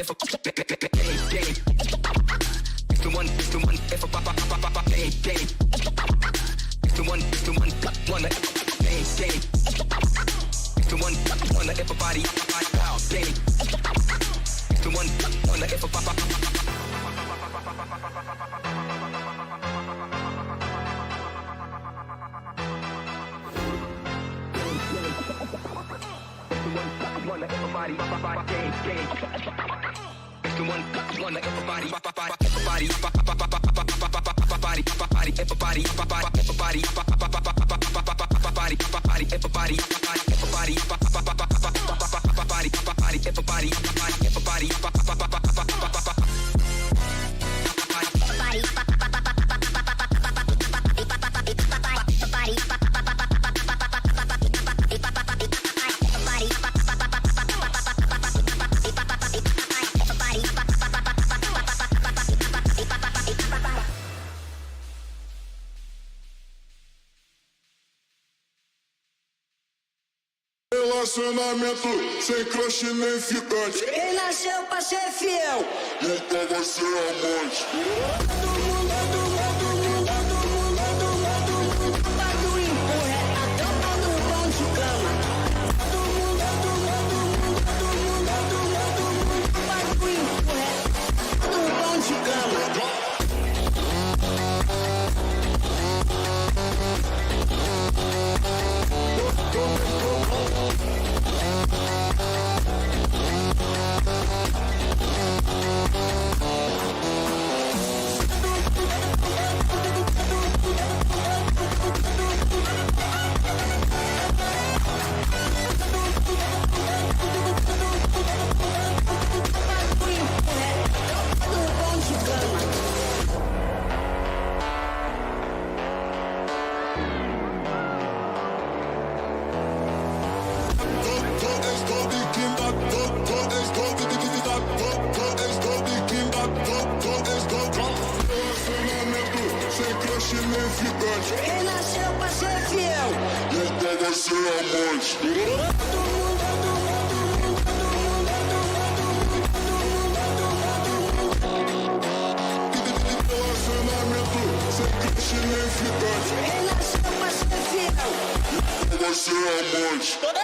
if a game. It's the one if a game. It's the one wanna game. It's the one wanna if a body out game. It's the one wanna if a wanna everybody game. It's the one wanna everybody everybody Relacionamento sem crush nem ficante. Quem nasceu pra ser fiel nunca vai ser amante. Quem nasceu pra ser fiel nunca vai ser amante. Relacionamento sem crush nem ficante. Quem nasceu pra ser fiel nunca vai ser amante.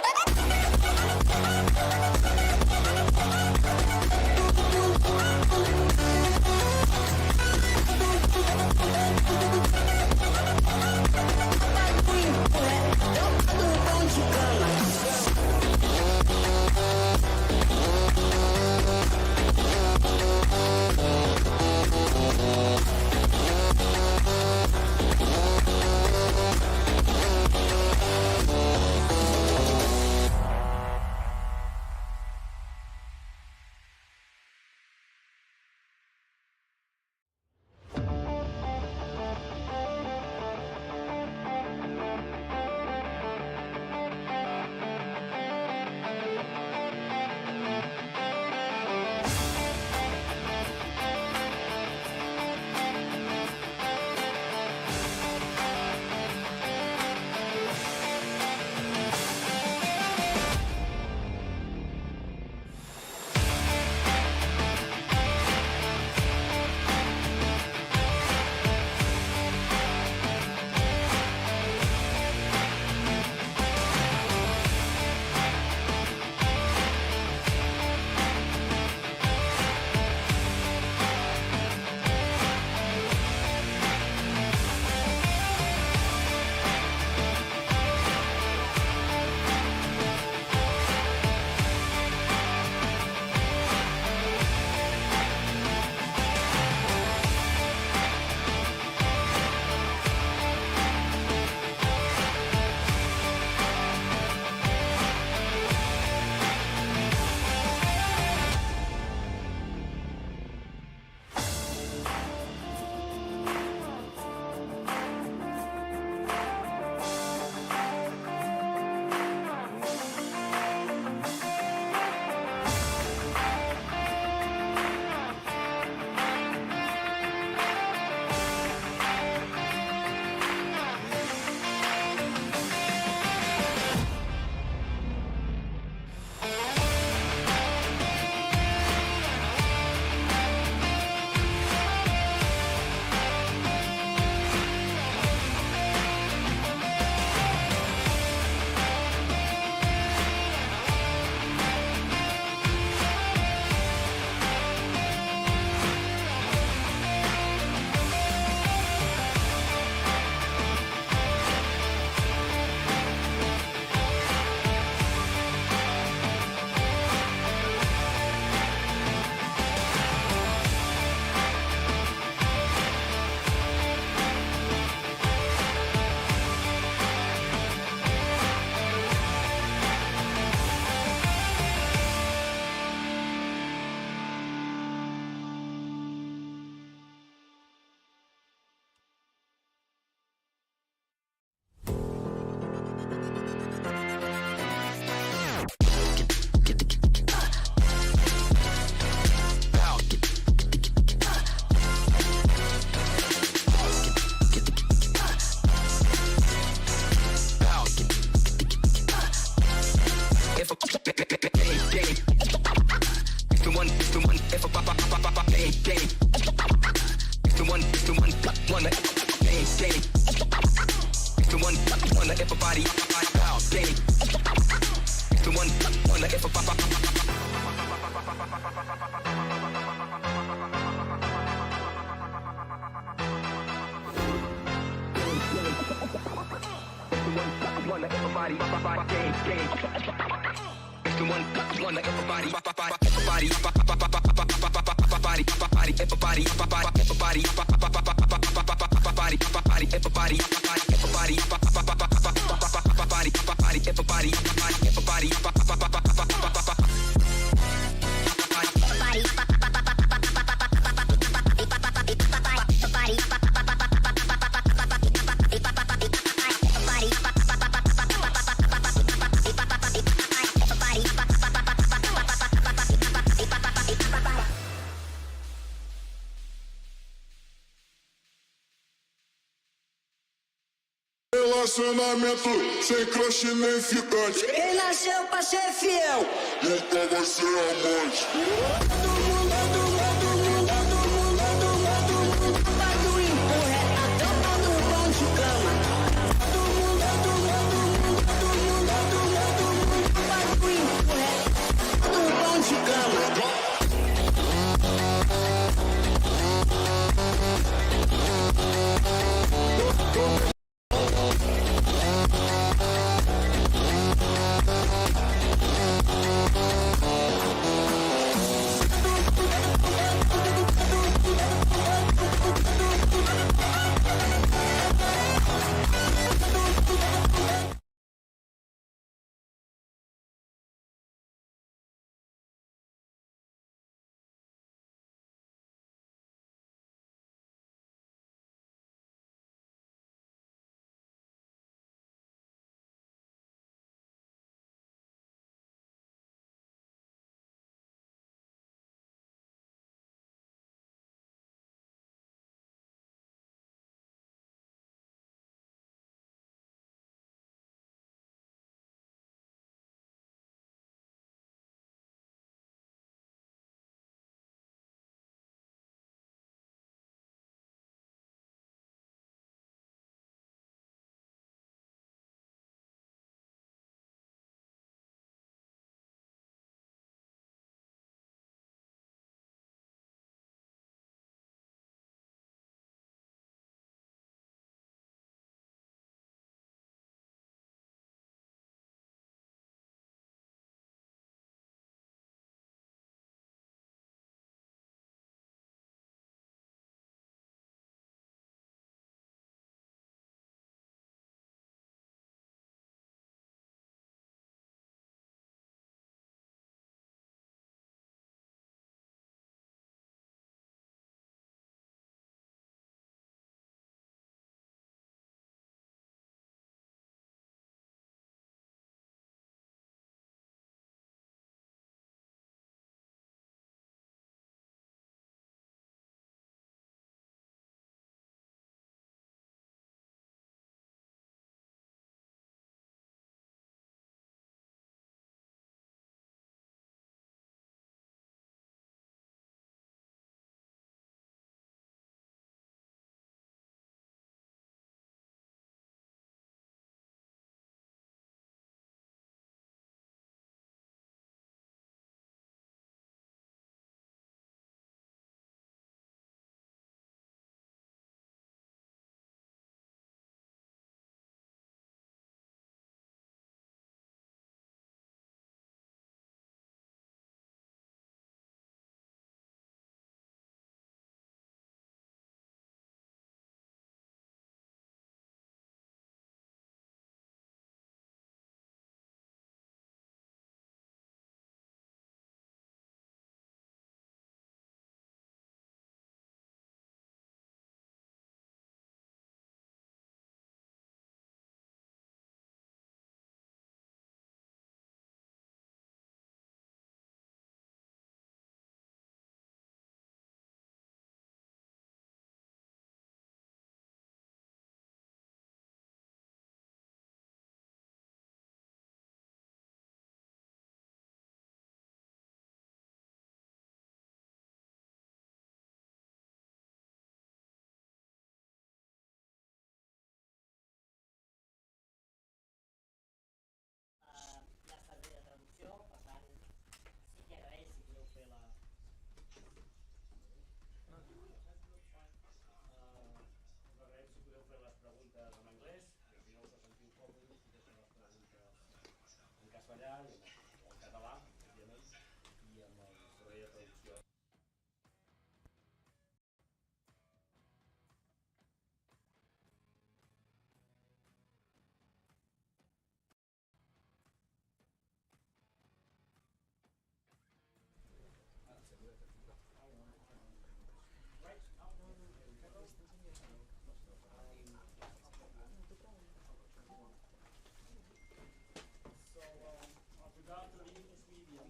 everybody, gang, gang. It's the one that everybody, everybody, Relacionamento sem crush nem ficante. Quem nasceu pra ser fiel Nunca vai ser amante.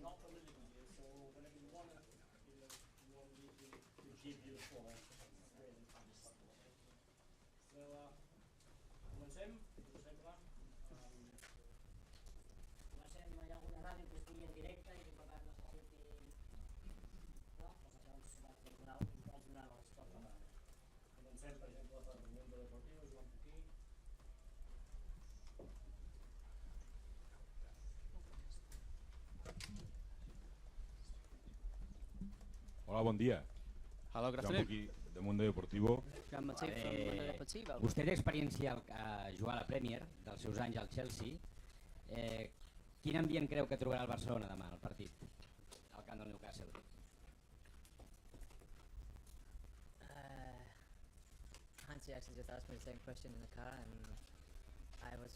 not a really good year, so whenever you want to give you the floor, really kind of stuff. So, comencem, com sempre. Comencem, hi ha alguna ràdio que estigui en directe i que per tant necessiti... No? Doncs vaig donar el stop de la ràdio. Comencem, per exemple, per Mundo Deportivo, Joan Puquí. Hola, bon dia. Hello, good Joan afternoon. Puquí, de Mundo Deportivo. Joan Matí from Mundo Deportivo. Vostè té experiència a jugar a la Premier, dels seus anys al Chelsea. Quin ambient creu que trobarà el Barcelona demà al partit, al camp del Newcastle? Hansi actually just asked me the same question in the car, and I was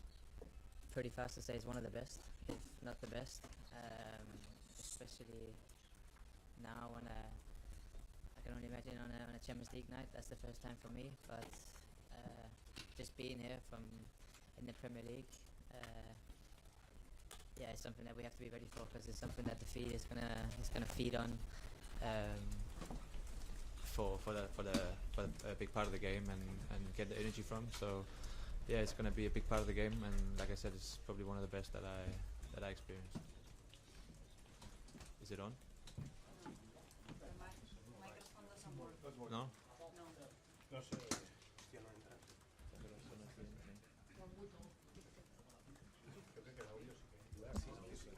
pretty fast to say it's one of the best, if not the best, especially now when I can only imagine on a Champions League night. That's the first time for me, but just being here in the Premier League, yeah, it's something that we have to be ready for, because it's something that the feed is gonna feed on. For a big part of the game and get the energy from. So yeah, it's going to be a big part of the game, and like I said, it's probably one of the best that I experienced. Is it on? No? No sé, hòstia, no entra. Creo que el audio sí que... Sí, sí.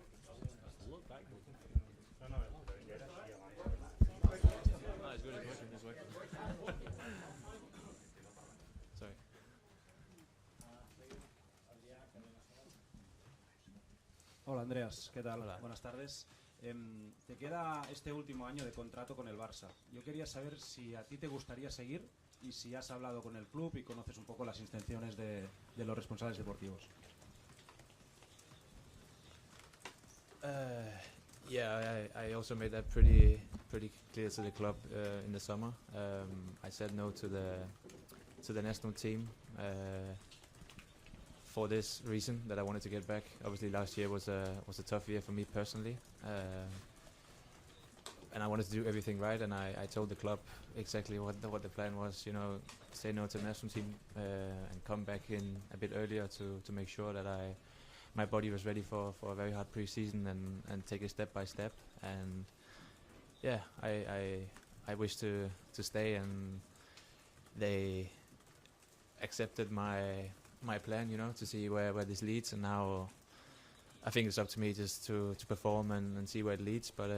No, no, pero ya era así abans. No, it's good, it's working. Sorry. Hola Andreas, ¿qué tal? Hola. Buenas tardes. Te queda este último año de contrato con el Barça. Yo quería saber si a ti te gustaría seguir y si has hablado con el club y conoces un poco las intenciones de los responsables deportivos. Yeah, I also made that pretty clear to the club in the summer. I said no to the national team for this reason, that I wanted to get back. Obviously, last year was a tough year for me personally, and I wanted to do everything right. And I told the club exactly what the plan was. You know, say no to the national team and come back in a bit earlier to make sure that my body was ready for a very hard pre-season and take it step by step. And yeah, I wish to stay, and they accepted my plan, you know, to see where this leads. And now I think it's up to me just to perform and see where it leads. But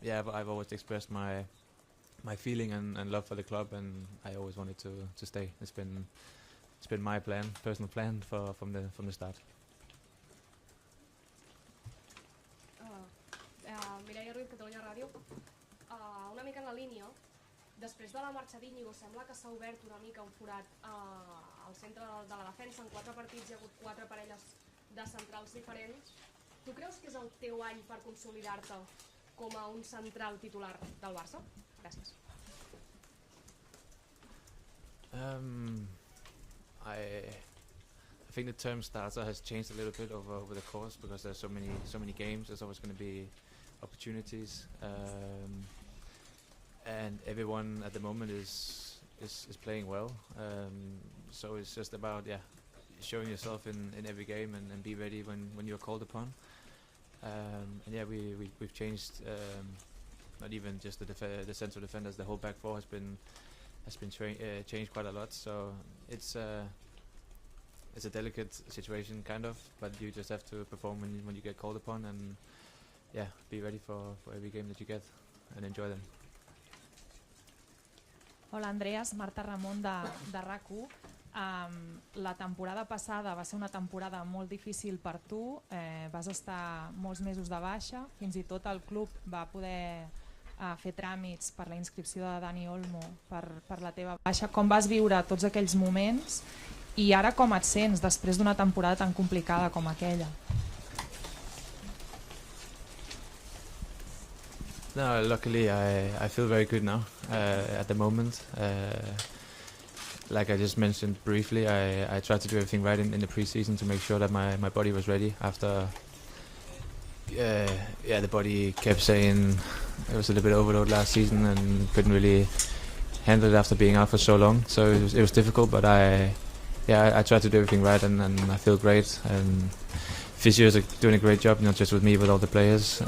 yeah, I've always expressed my feeling and love for the club, and I always wanted to stay. It's been my plan, personal plan from the start. Mireia Ruiz, Catalunya Ràdio. Una mica en la línia, després de la marxa d'Íñigo sembla que s'ha obert una mica un forat al centre de la defensa. En 4 partits hi ha hagut 4 parelles de centrals diferents. Tu creus que és el teu any per consolidar-te com a un central titular del Barça? Gràcies. I think the term starter has changed a little bit over the course, because there's so many games. There's always going to be opportunities, and everyone at the moment is playing well. So it's just about showing yourself in every game and be ready when you're called upon. And yeah, we've changed. Not even just the central defenders. The whole back four has been changed quite a lot. So it's a delicate situation, kind of, but you just have to perform when you get called upon, and be ready for every game that you get and enjoy them. Hola Andreas, Marta Ramon de RAC1. La temporada passada va ser una temporada molt difícil per tu, vas estar molts mesos de baixa, fins i tot el club va poder fer tràmits per la inscripció de Dani Olmo per la teva baixa. Com vas viure tots aquells moments i ara com et sents després d'una temporada tan complicada com aquella? No, luckily I feel very good now at the moment. Like I just mentioned briefly, I tried to do everything right in the pre-season to make sure that my body was ready after yeah, the body kept saying it was a little bit overload last season and couldn't really handle it after being out for so long. So it was difficult, but I tried to do everything right, and I feel great. And physios are doing a great job, not just with me, but all the players.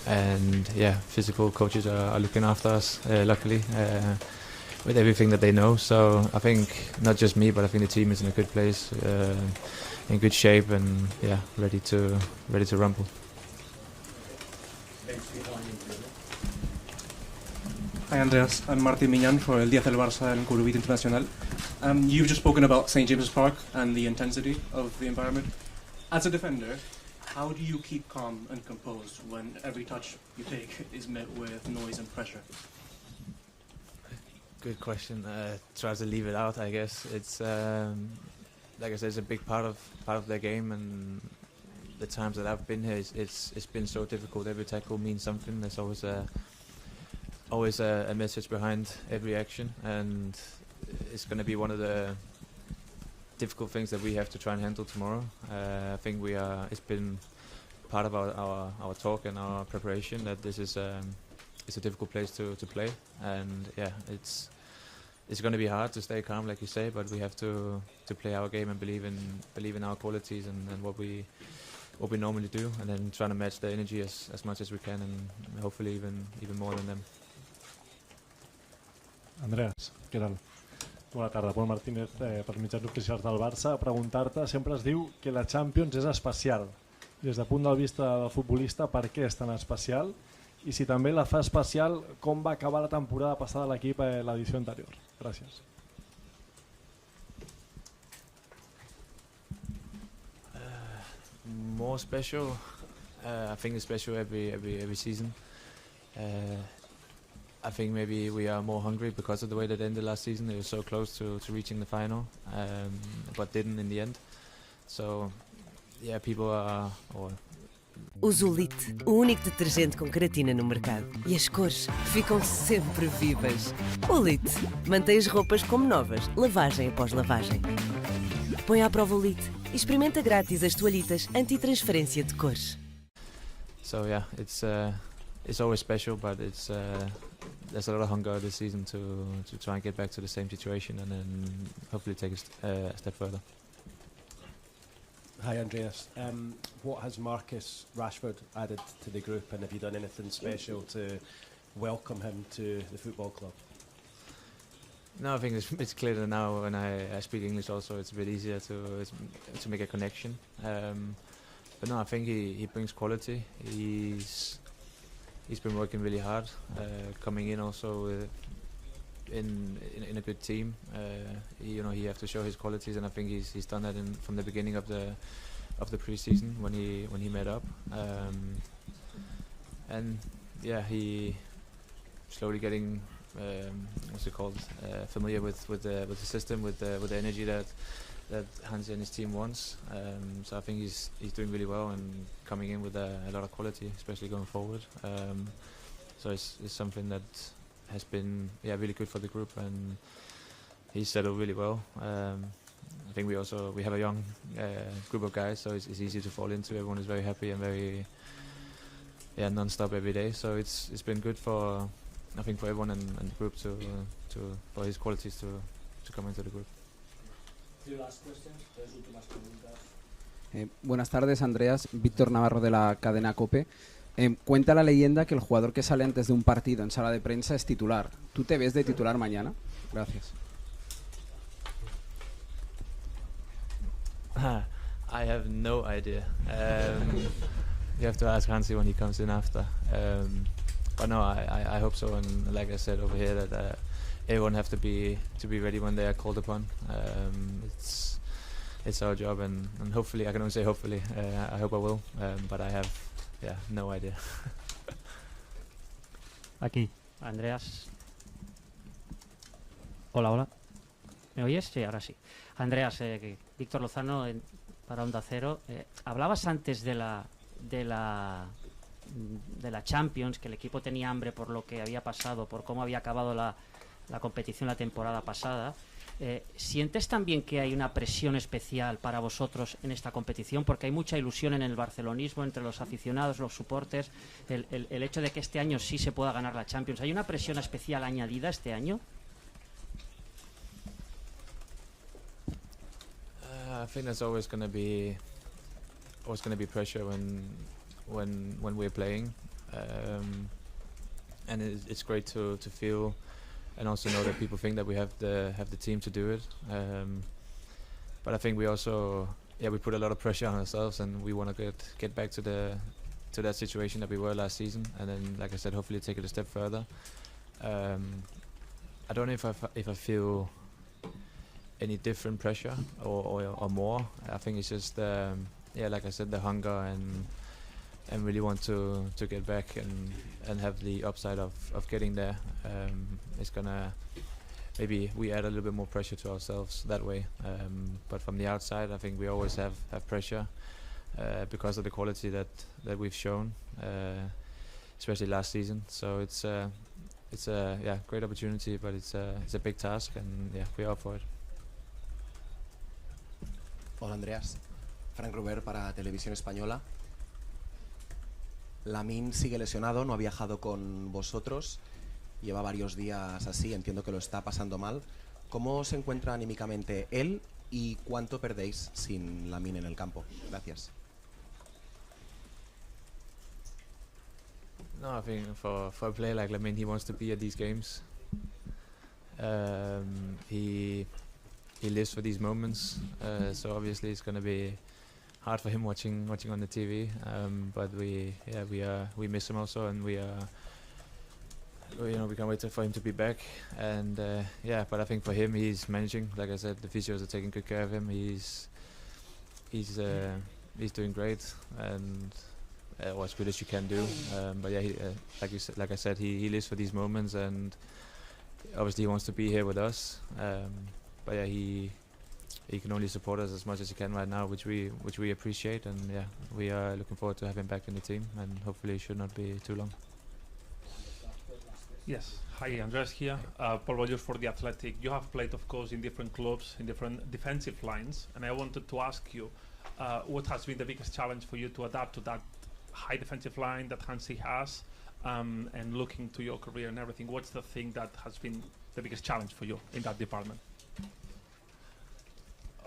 And yeah, physical coaches are looking after us, luckily, with everything that they know. So I think not just me, but I think the team is in a good place, in good shape, and yeah, ready to rumble. Hi Andreas, I'm Martin Miñán for El Día del Barça en Curubit Internacional. You've just spoken about St James's Park and the intensity of the environment. As a defender, how do you keep calm and composed when every touch you take is met with noise and pressure? Good question. Try to leave it out, I guess. It's like I said, it's a big part of their game, and the times that I've been here, it's been so difficult. Every tackle means something. There's always a message behind every action, and it's going to be one of the difficult things that we have to try and handle tomorrow. I think it's been part of our talk and our preparation that this is it's a difficult place to play, and yeah, it's going to be hard to stay calm, like you say, but we have to play our game and believe in our qualities and what we normally do, and then trying to match the energy as much as we can, and hopefully even more than them. Andreas, què tal? Bona tarda, Pol Martínez, per mitjans oficials del Barça. A preguntar-te, sempre es diu que la Champions és especial. Des del punt de vista del futbolista, per què és tan especial? I si també la fa especial, com va acabar la temporada passada l'equip a l'edició anterior? Gràcies. More special, I think it's special every season. I think maybe we are more hungry because of the way that ended last season. It was so close to reaching the final, but didn't in the end. So, yeah, people are... Usa o Lite, o único detergente com creatina no mercado. E as cores ficam sempre vivas. O Lite mantém as roupas como novas, lavagem após lavagem. Põe à prova o Lite e experimenta grátis as toalhitas anti-transferência de cores. So yeah, it's always special, but there's a lot of hunger this season to try and get back to the same situation and then hopefully take a step further. Hi Andreas, what has Marcus Rashford added to the group, and have you done anything special to welcome him to the football club? No, I think it's clearer now when I speak English also. It's a bit easier to make a connection. But no, I think he brings quality. He's been working really hard, coming in also in a good team. He have to show his qualities, and I think he's done that from the beginning of the pre-season when he met up. And yeah, he slowly getting familiar with the system, with the energy that Hansi and his team wants. So I think he's doing really well and coming in with a lot of quality, especially going forward. So it's something that has been really good for the group, and he's settled really well. I think we have a young group of guys, so it's easy to fall into. Everyone is very happy and very non-stop every day. So it's been good for everyone and the group for his qualities to come into the group. Buenas tardes, Andreas. Víctor Navarro de la cadena COPE. Cuenta la leyenda que el jugador que sale antes de un partido en sala de prensa es titular. ¿Tú te ves de titular mañana? Gracias. I have no idea. You have to ask Hansi when he comes in after. But no, I hope so. And like I said over here, that everyone have to be ready when they are called upon. It's our job, and hopefully, I can only say hopefully. I hope I will, but I have no idea. Aquí, Andreas. Hola. ¿Me oyes? Sí, ahora sí. Andreas, Víctor Lozano para Onda Cero. Hablabas antes de la Champions, que el equipo tenía hambre por lo que había pasado, por cómo había acabado la competición la temporada pasada. ¿Sientes también que hay una presión especial para vosotros en esta competición? Porque hay mucha ilusión en el barcelonismo, entre los aficionados, los supporters, el hecho de que este año sí se pueda ganar la Champions. ¿Hay una presión especial añadida este año? I think there's always going to be pressure when we're playing, and it's great to feel and also know that people think that we have the team to do it. But I think we also we put a lot of pressure on ourselves, and we want to get back to that situation that we were last season, and then, like I said, hopefully take it a step further. I don't know if I feel any different pressure or more. I think it's just like I said, the hunger and really want to get back and have the upside of getting there. It's gonna, maybe we add a little bit more pressure to ourselves that way, but from the outside I think we always have pressure because of the quality that we've shown, especially last season. So it's a great opportunity, but it's a big task, and we're up for it. Hola Andreas, Frank Robert para Televisión Española. Lamine sigue lesionado, no ha viajado con vosotros, lleva varios días así, entiendo que lo está pasando mal. ¿Cómo se encuentra anímicamente él y cuánto perdéis sin Lamine en el campo? Gracias. No, I think for a player like Lamine, he wants to be at these games. He lives for these moments, so obviously it's going to be hard for him watching on the TV. But we miss him also, and we can't wait for him to be back. And but I think for him, he's managing. Like I said, the physios are taking good care of him. He's doing great, and as good as you can do. But like I said, he lives for these moments, and obviously he wants to be here with us. But he can only support us as much as he can right now, which we appreciate, and we are looking forward to having him back in the team, and hopefully it should not be too long. Yes, hi, Andreas here. Paul Boyos for The Athletic. You have played, of course, in different clubs, in different defensive lines, and I wanted to ask you what has been the biggest challenge for you to adapt to that high defensive line that Hansi has, and looking to your career and everything, what's the thing that has been the biggest challenge for you in that department?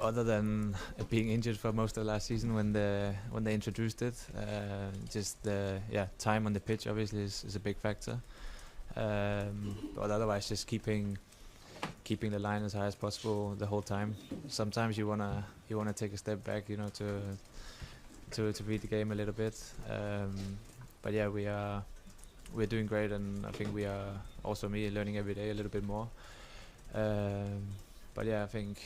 Other than being injured for most of last season when they introduced it, just the time on the pitch obviously is a big factor. But otherwise, just keeping the line as high as possible the whole time. Sometimes you wanna take a step back, to beat the game a little bit. But we're doing great, and I think we are also learning every day a little bit more. But I think,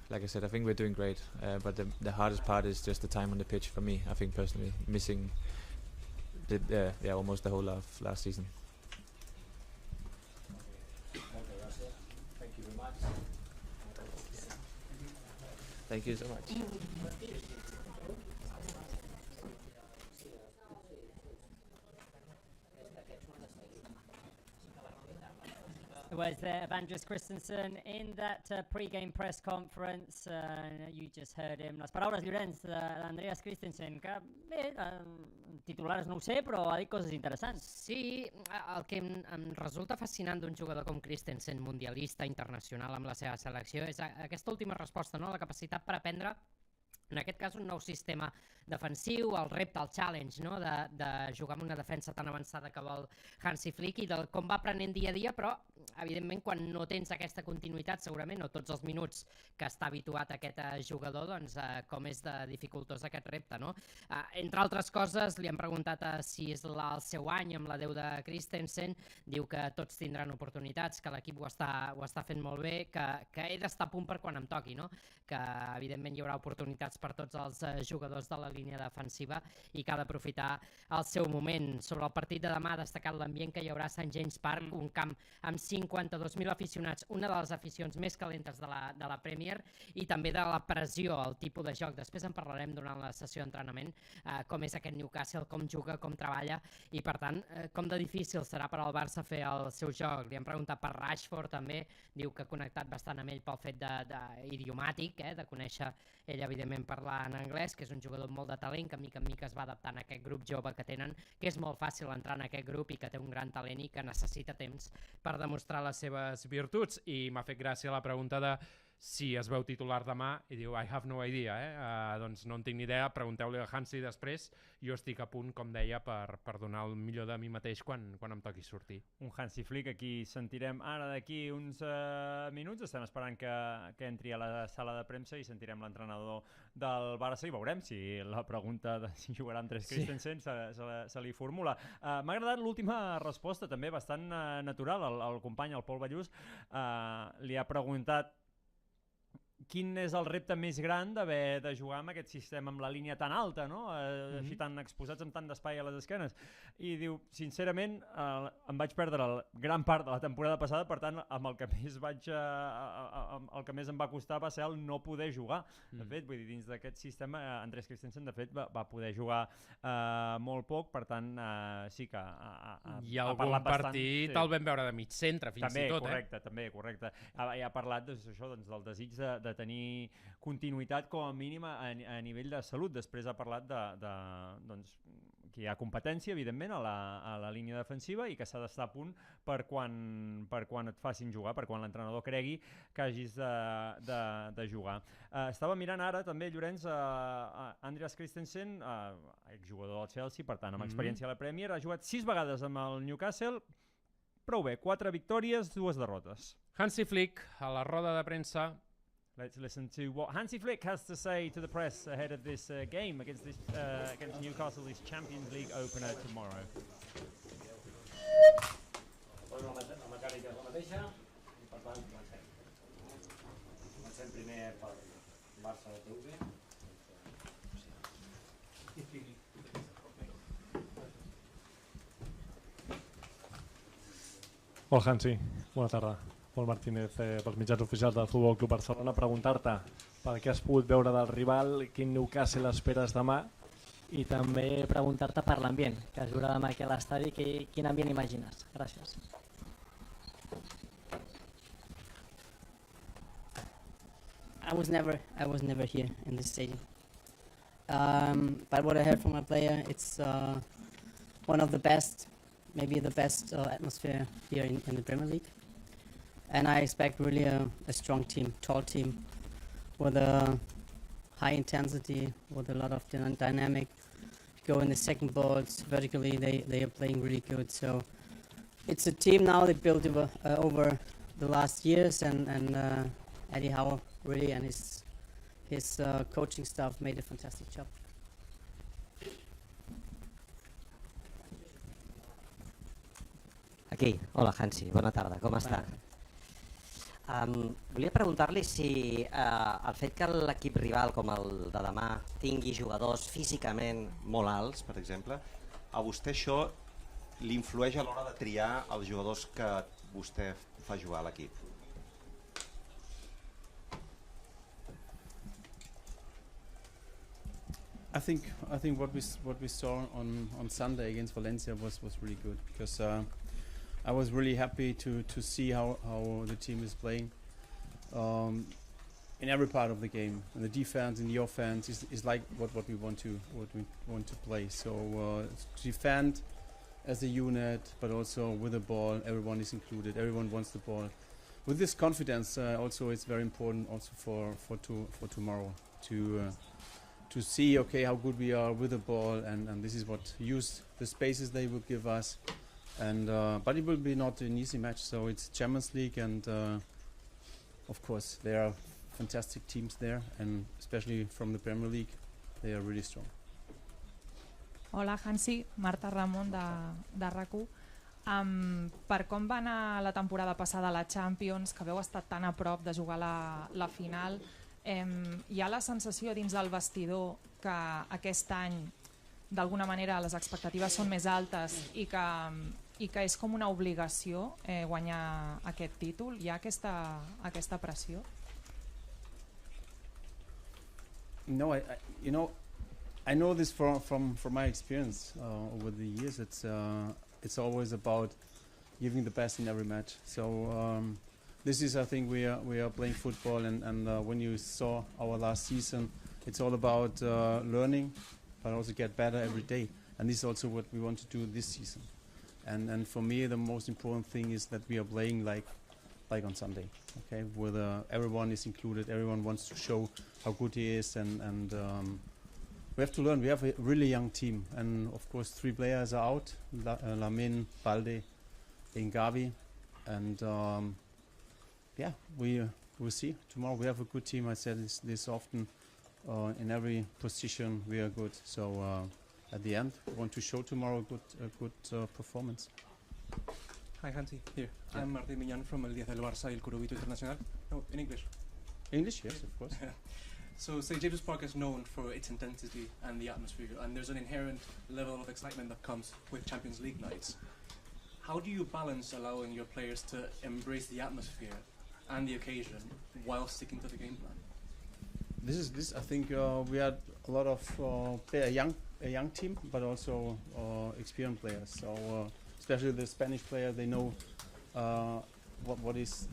like I said, I think we're doing great. But the hardest part is just the time on the pitch for me. I think personally, missing almost the whole of last season. Thank you very much. Thank you so much. It was Evangelos Christensen in that pre-game press conference. You just heard him. Les paraules llorenç d'Andreas Christensen, que bé, titulars no ho sé, però ha dit coses interessants. Sí, el que em resulta fascinant d'un jugador com Christensen, mundialista, internacional amb la seva selecció, és aquesta última resposta, no? La capacitat per aprendre, en aquest cas, un nou sistema defensiu, el repte, el challenge, no? de jugar amb una defensa tan avançada que vol Hansi Flick, i de com va aprenent dia a dia, però evidentment quan no tens aquesta continuïtat, segurament no tots els minuts que està habituat aquest jugador, doncs com és de dificultós aquest repte, no? Entre altres coses, li han preguntat si és el seu any amb la 10 de Christensen, diu que tots tindran oportunitats, que l'equip ho està fent molt bé, que he d'estar a punt per quan em toqui, no? Que evidentment hi haurà oportunitats per tots els jugadors de la línia defensiva i que ha d'aprofitar el seu moment. Sobre el partit de demà ha destacat l'ambient que hi haurà a St. James Park, un camp amb 52.000 aficionats, una de les aficions més calentes de la Premier, i també de la pressió, el tipus de joc. Després en parlarem durant la sessió d'entrenament, com és aquest Newcastle, com juga, com treballa, i per tant, com de difícil serà per al Barça fer el seu joc. Li han preguntat per Rashford també, diu que ha connectat bastant amb ell pel fet idiomàtic, de conèixer ell evidentment parlar en anglès, que és un jugador molt de talent, que mica en mica es va adaptant a aquest grup jove que tenen, que és molt fàcil entrar en aquest grup i que té un gran talent i que necessita temps per demostrar les seves virtuts. I m'ha fet gràcia la pregunta de si es veu titular demà, i diu I have no idea, doncs no en tinc ni idea, pregunteu-li a Hansi després, jo estic a punt, com deia, per donar el millor de mi mateix quan em toqui sortir. Un Hansi Flick, aquí sentirem ara d'aquí uns minuts, estem esperant que entri a la sala de premsa i sentirem l'entrenador del Barça i veurem si la pregunta de si jugarà amb Andreas Christensen se li formula. M'ha agradat l'última resposta, també bastant natural, el company, el Pol Ballús, li ha preguntat quin és el repte més gran d'haver de jugar amb aquest sistema amb la línia tan alta, no? Així tan exposats amb tant d'espai a les esquenes. I diu, sincerament, em vaig perdre gran part de la temporada passada, per tant, amb el que més em va costar va ser el no poder jugar. De fet, vull dir, dins d'aquest sistema, Andreas Christensen, de fet, va poder jugar molt poc, per tant, sí que ha I algun partit el vam veure de mig centre, fins i tot. També, correcte. I ha parlat del desig de tenir continuïtat com a mínim a nivell de salut. Després ha parlat que hi ha competència, evidentment, a la línia defensiva i que s'ha d'estar a punt per quan et facin jugar, per quan l'entrenador cregui que hagis de jugar. Estava mirant ara també, Llorenç, Andreas Christensen, exjugador del Chelsea, per tant, amb experiència a la Premier, ha jugat 6 vegades amb el Newcastle, prou bé, 4 victòries, 2 derrotes. Hansi Flick, a la roda de premsa. Let's listen to what Hansi Flick has to say to the press ahead of this game against Newcastle, this Champions League opener tomorrow. Bueno, la mecànica és la mateixa i per tant comencem. Comencem primer per Barça de TV. Hola Hansi, bona tarda. Pol Martínez, pels mitjans oficials del Futbol Club Barcelona, preguntar-te per què has pogut veure del rival, quin Newcastle esperes demà, i també preguntar-te per l'ambient que es veurà demà aquí a l'estadi, quin ambient imagines? Gràcies. I was never here in this stadium. But what I heard from my player, it's one of the best, maybe the best atmosphere here in the Premier League. And I expect really a strong team, tall team, with a high intensity, with a lot of dynamic. Go in the second balls vertically, they are playing really good. So it's a team now they built over the last years, and Eddie Howe really and his coaching staff made a fantastic job. Aquí, hola Hansi, bona tarda, com està? Volia preguntar-li si el fet que l'equip rival com el de demà tingui jugadors físicament molt alts, per exemple, a vostè això li influeix a l'hora de triar els jugadors que vostè fa jugar a l'equip? I think what we saw on Sunday against Valencia was really good, because I was really happy to see how the team is playing in every part of the game. And the defense and the offense is like what we want to play. So to defend as a unit, but also with the ball, everyone is included. Everyone wants the ball. With this confidence, also it's very important also for tomorrow to see how good we are with the ball, and this is what use the spaces they will give us. And but it will be not an easy match, so it's Champions League, and of course there are fantastic teams there, and especially from the Premier League, they are really strong. Hola Hansi, Marta Ramon de RAC1. Per com va anar la temporada passada a la Champions, que veu estar tan a prop de jugar la final, Hi ha la sensació dins del vestidor que aquest any d'alguna manera les expectatives són més altes i que és com una obligació guanyar aquest títol? Hi ha aquesta pressió? No, I know this from my experience over the years. It's always about giving the best in every match. So this is, I think, we are playing football, and when you saw our last season, it's all about learning, but also get better every day. And this is also what we want to do this season. And for me, the most important thing is that we are playing like on Sunday, okay? Where everyone is included, everyone wants to show how good he is, and we have to learn. We have a really young team, and of course 3 players are out: Lamin, Balde, and Gavi, and yeah, we'll see tomorrow. We have a good team. I said this often. In every position we are good. So at the end, we want to show tomorrow a good performance. Hi, Hansi. Here. Yeah. I'm Martín Miñán from el 10 del Barça y el Curubito Internacional. No, in English. English, yes, of course. So, St. James's Park is known for its intensity and the atmosphere, and there's an inherent level of excitement that comes with Champions League nights. How do you balance allowing your players to embrace the atmosphere and the occasion while sticking to the game plan? This. I think we had a lot of a young team, but also experienced players. So especially the Spanish players, they know what is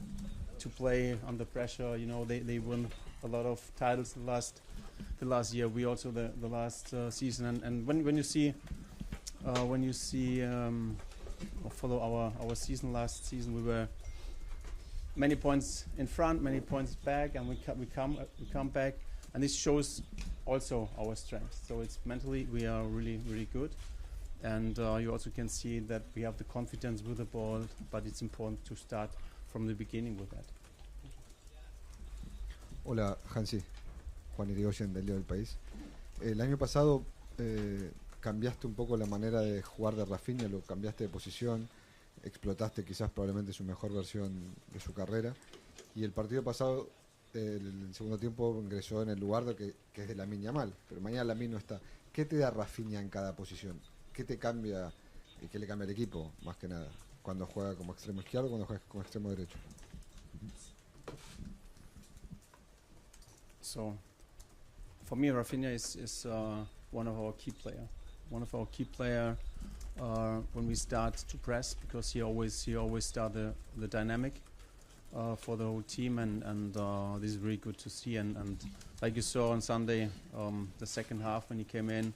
to play under pressure. You know, they won a lot of titles the last year. We also the last season. And when you see or follow our season last season, we were many points in front, many points back, and we come back, and this shows also our strength. So it's mentally we are really good, and you also can see that we have the confidence with the ball, but it's important to start from the beginning with that. Hola, Hansi. Juan Irigoyen del Diario del País. El año pasado cambiaste un poco la manera de jugar de Rafinha, lo cambiaste de posición, explotaste quizás probablemente su mejor versión de su carrera, y el partido pasado, el segundo tiempo, ingresó en el lugar que es de Lamine Yamal, pero mañana Lamine no está. ¿Qué te da Rafinha en cada posición? ¿Qué te cambia y qué le cambia al equipo, más que nada, cuando juega como extremo izquierdo o cuando juega como extremo derecho? So, for me, Rafinha is one of our key players. One of our key players when we start to press, because he always start the dynamic for the whole team, and this is really good to see. And like you saw on Sunday, the second half when he came in,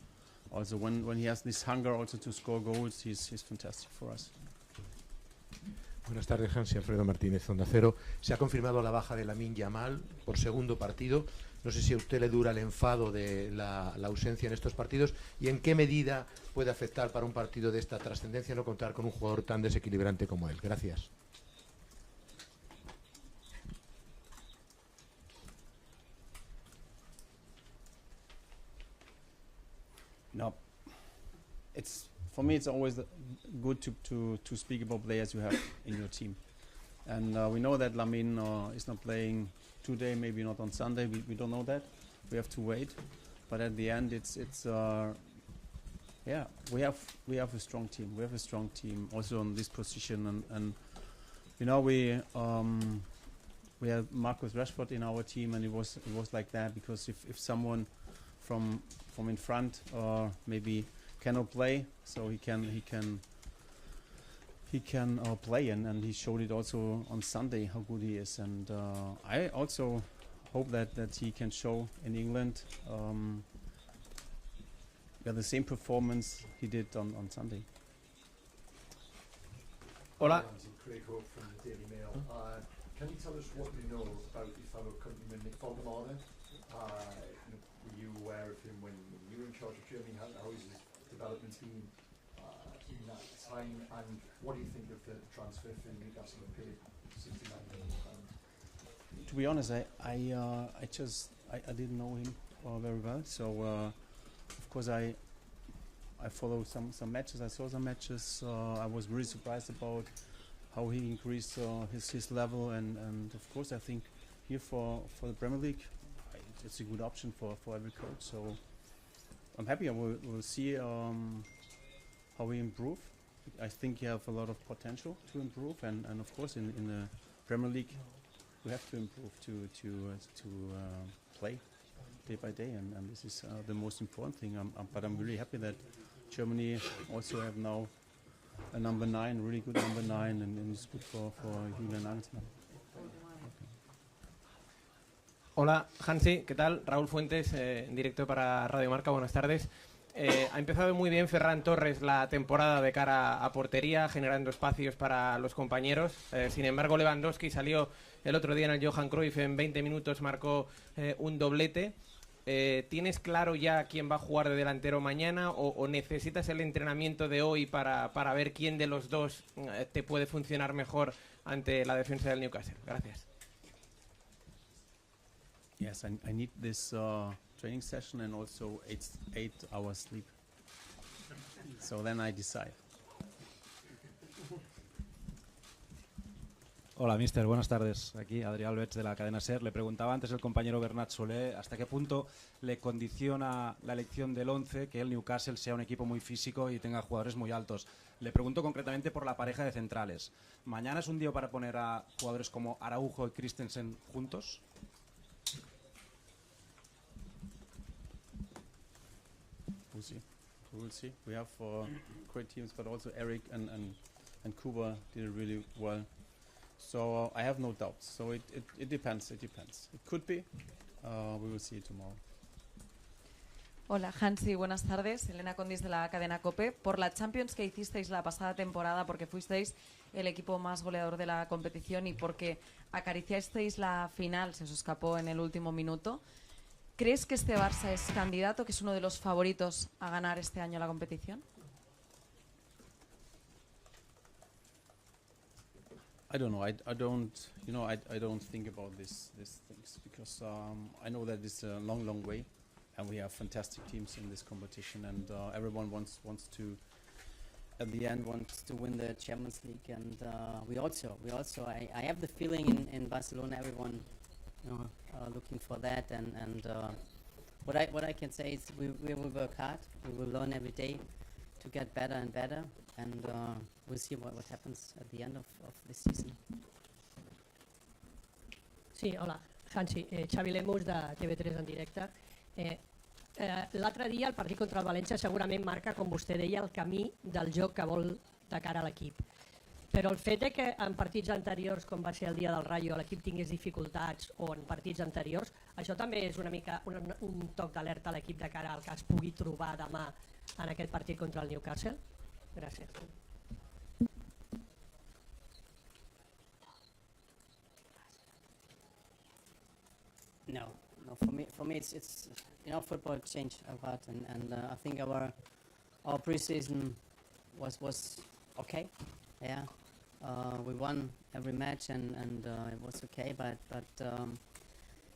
also when he has this hunger also to score goals, he's fantastic for us. Buenas tardes, Hansi. Alfredo Martínez, Onda Cero. Se ha confirmado la baja de Lamine Yamal por segundo partido. No sé si a usted le dura el enfado de la ausencia en estos partidos y en qué medida puede afectar para un partido de esta trascendencia no contar con un jugador tan desequilibrante como él. Gracias. No, for me it's always good to speak about players you have in your team, and we know that Lamine is not playing today, maybe not on Sunday. We don't know that. We have to wait. But at the end, it's yeah. We have a strong team. We have a strong team also on this position, and you know we have Marcus Rashford in our team, and it was like that because if someone from in front maybe cannot play, so he can play, and he showed it also on Sunday how good he is, and I also hope that he can show in England the same performance he did on Sunday. Hola. Craig Hope from the Daily Mail. Can you tell us what you know about your fellow countryman Nick Fontemade? Were you aware of him when you were in charge of Germany? How has his development been in that time, and what do you think of the transfer for Newcastle and paid £69 million? To be honest, I didn't know him very well, so of course I followed some matches. I saw some matches. I was really surprised about how he increased his level, and of course I think here for the Premier League it's a good option for every coach. So I'm happy. We'll see how we improve. I think you have a lot of potential to improve, and of course in the Premier League we have to improve to play day by day, and this is the most important thing. But I'm really happy that Germany also have now a number 9, really good number 9, and it's good for Julian Nagelsmann. Hola, Hansi, ¿qué tal? Raúl Fuentes, en directo para Radio Marca, buenas tardes. Ha empezado muy bien Ferran Torres la temporada de cara a portería, generando espacios para los compañeros. Sin embargo, Lewandowski salió el otro día en el Johan Cruyff, en 20 minutos marcó un doblete. ¿Tienes claro ya quién va a jugar de delantero mañana o necesitas el entrenamiento de hoy para ver quién de los dos te puede funcionar mejor ante la defensa del Newcastle? Gracias. Yes, I need this training session and also 8 hours sleep. So then I decide. Hola, mister. Buenas tardes. Aquí Adrián Alves de la cadena SER. Le preguntaba antes el compañero Bernat Solé hasta qué punto le condiciona la elección del 11 que el Newcastle sea un equipo muy físico y tenga jugadores muy altos. Le pregunto concretamente por la pareja de centrales. ¿Mañana es un día para poner a jugadores como Araujo y Christensen juntos? We'll see. We have great teams, but also Eric and Kuba did it really well. So I have no doubts. So it depends. It could be. We will see it tomorrow. Hola, Hansi, buenas tardes. Elena Condis de la cadena COPE. Por la Champions que hicisteis la pasada temporada, porque fuisteis el equipo más goleador de la competición y porque acariciasteis la final, se os escapó en el último minuto, ¿crees que este Barça es candidato, que es uno de los favoritos a ganar este año la competición? I don't know. I don't think about these things because I know that it's a long way, and we have fantastic teams in this competition, and everyone wants to, at the end, wants to win the Champions League, and we also. I have the feeling in Barcelona, everyone, looking for that, and what I can say is we will work hard. We will learn every day to get better and better, and we'll see what happens at the end of this season. Sí, hola, Hansi, Xavi Lemus de TV3 en directe. L'altre dia el partit contra el València segurament marca, com vostè deia, el camí del joc que vol de cara a l'equip. Però el fet que en partits anteriors, com va ser el dia del Rayo, l'equip tingués dificultats o en partits anteriors, això també és una mica un toc d'alerta a l'equip de cara al que es pugui trobar demà en aquest partit contra el Newcastle? Gràcies. No. For me, it's football changed a lot, and I think our preseason was okay. Yeah, we won every match, and it was okay. But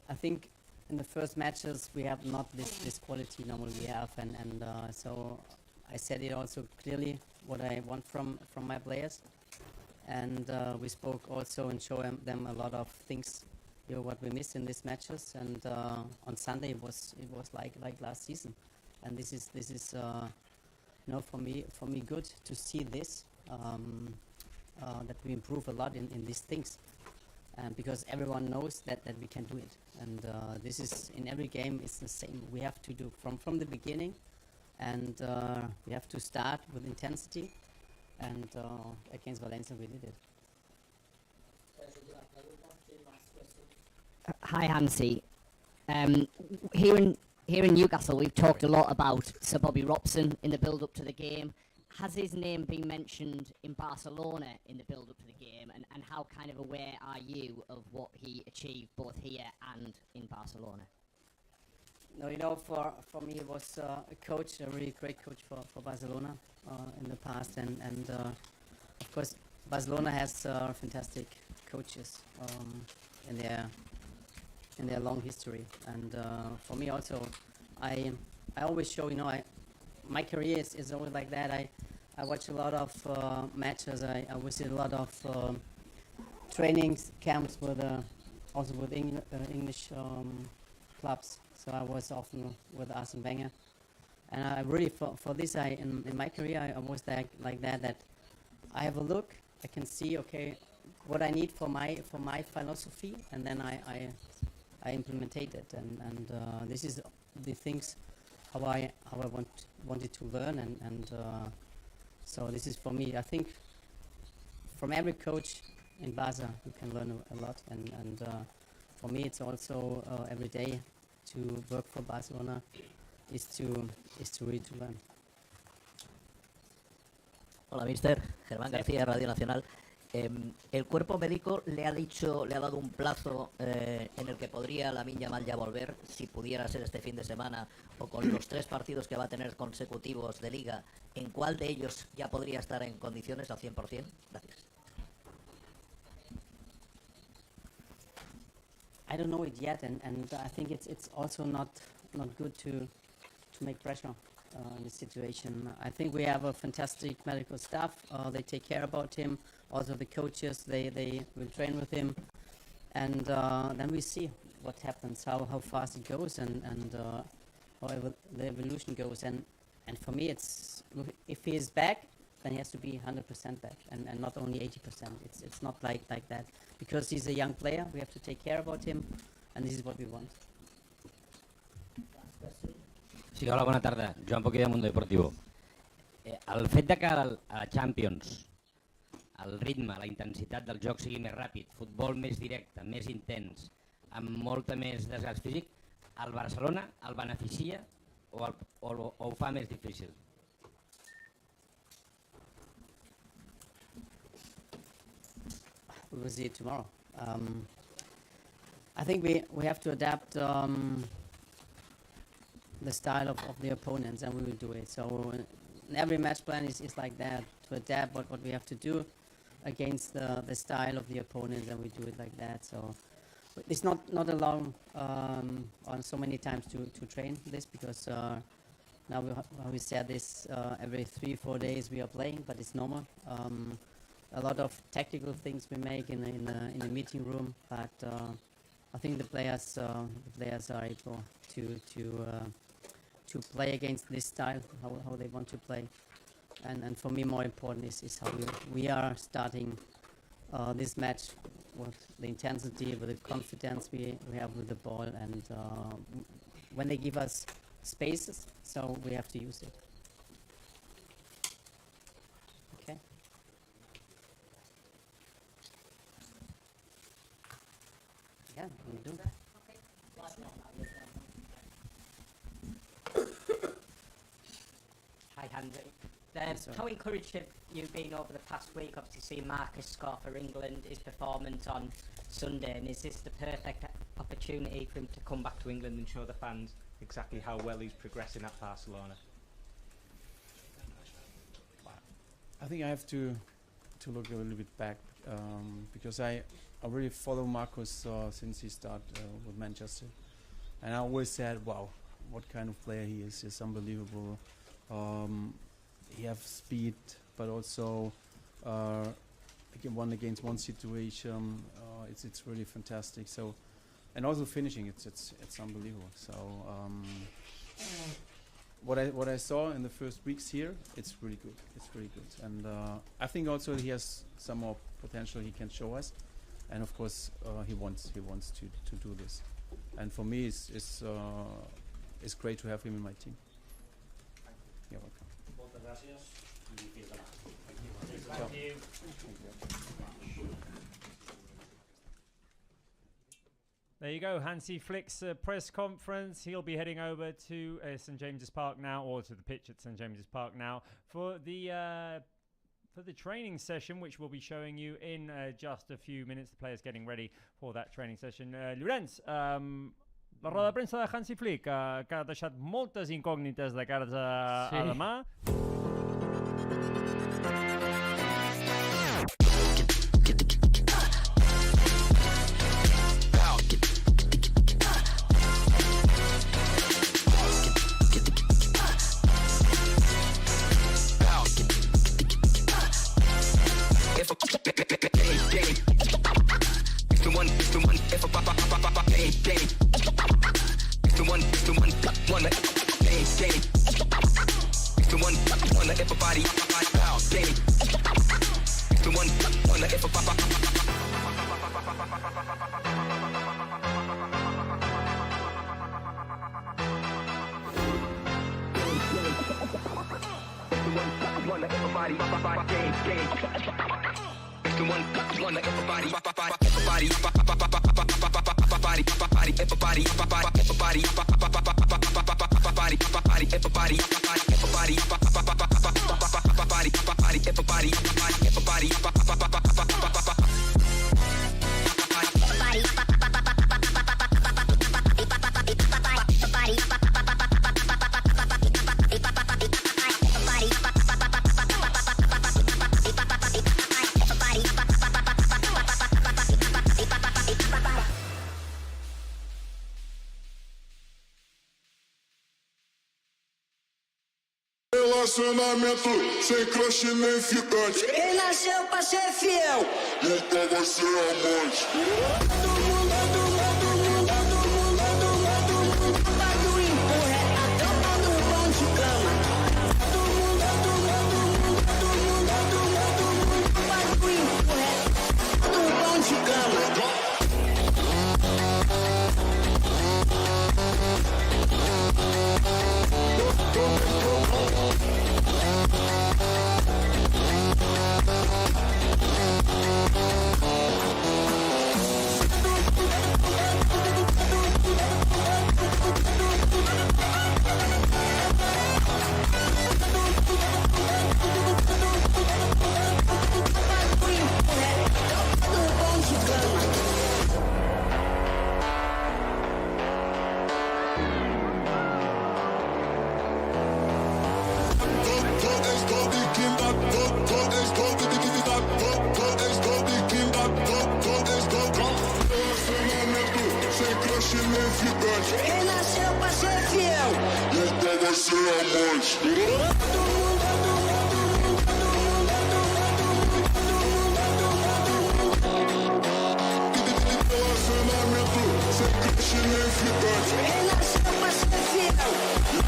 I think in the first matches we have not this quality normally we have, and so I said it also clearly what I want from my players, and we spoke also and showed them a lot of things. What we missed in these matches, and on Sunday it was like last season, and this is for me good to see this that we improve a lot in these things, and because everyone knows that we can do it, and this is in every game it's the same. We have to do from the beginning, and we have to start with intensity, and against Valencia we did it. Hi, Hansi. Here in Newcastle, we've talked a lot about Sir Bobby Robson in the build-up to the game. Has his name been mentioned in Barcelona in the build-up to the game, and how kind of aware are you of what he achieved both here and in Barcelona? No, for me it was a coach, a really great coach for Barcelona in the past, and of course Barcelona has fantastic coaches in their long history, and for me also, I always show, my career is always like that. I watch a lot of matches. I visit a lot of training camps with also with English clubs. So I was often with Arsene Wenger. And I really, for this, in my career, I was like that I have a look, I can see, okay, what I need for my philosophy, and then I implementate it. And this is the things how I wanted to learn, and so this is for me. I think from every coach in Barca you can learn a lot, and for me it's also every day to work for Barcelona is to read, to learn. Hola, mister. Germán García, Radio Nacional. El cuerpo médico le ha dado un plazo en el que podría Lamine Yamal ya volver, si pudiera ser este fin de semana o con los 3 partidos que va a tener consecutivos de Liga. ¿En cuál de ellos ya podría estar en condiciones al 100%? Gracias. I don't know it yet, and I think it's also not good to make pressure in this situation. I think we have a fantastic medical staff. They take care about him. Also the coaches, they will train with him, and then we see what happens, how fast it goes, and how the evolution goes. And for me, it's if he is back, then he has to be 100% back, and not only 80%. It's not like that, because he's a young player. We have to take care about him, and this is what we want. Sí, hola, bona tarda. Joan Poquí de Mundo Deportivo. El fet de que a la Champions el ritme, la intensitat del joc sigui més ràpid, futbol més directe, més intens, amb molta més desgast físic, el Barcelona el beneficia o ho fa més difícil? We will see it tomorrow. I think we have to adapt the style of the opponents, and we will do it. So every match plan is like that, to adapt what we have to do against the style of the opponents, and we do it like that. So it's not allowed on so many times to train this, because now we said this every 3-4 days we are playing, but it's normal. A lot of tactical things we make in the meeting room, but I think the players are able to play against this style, how they want to play. And for me, more important is how we are starting this match with the intensity, with the confidence we have with the ball, and when they give us spaces, so we have to use it. Okay. Yeah, we do. Hi, Henry. How encouraged have you been over the past week, obviously seeing Marcus score for England, his performance on Sunday, and is this the perfect opportunity for him to come back to England and show the fans exactly how well he's progressing at Barcelona? I think I have to look a little bit back, because I really follow Marcus since he started with Manchester, and I always said, wow, what kind of player he is. He's unbelievable. He has speed, but also one against one situation, it's really fantastic. So, and also finishing, it's unbelievable. So what I saw in the first weeks here, it's really good. It's really good, and I think also he has some more potential he can show us, and of course he wants to do this. And for me, it's great to have him in my team. You're welcome. Moltes gràcies i fins demà. Thank you. There you go, Hansi Flick's press conference. He'll be heading over to St James's Park now, or to the pitch at St James's Park now, for the training session, which we'll be showing you in just a few minutes. The players getting ready for that training session. Llorenç, la roda de premsa de Hansi Flick, que ha deixat moltes incògnites de cara a demà. Relacionamento sem crush nem ficante. Quem nasceu pra ser fiel nunca vai ser amante. Quem nasceu pra ser fiel nunca vai ser amante. Relacionamento sem crush nem ficante. Quem nasceu pra ser fiel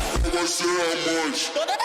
nunca vai ser amante.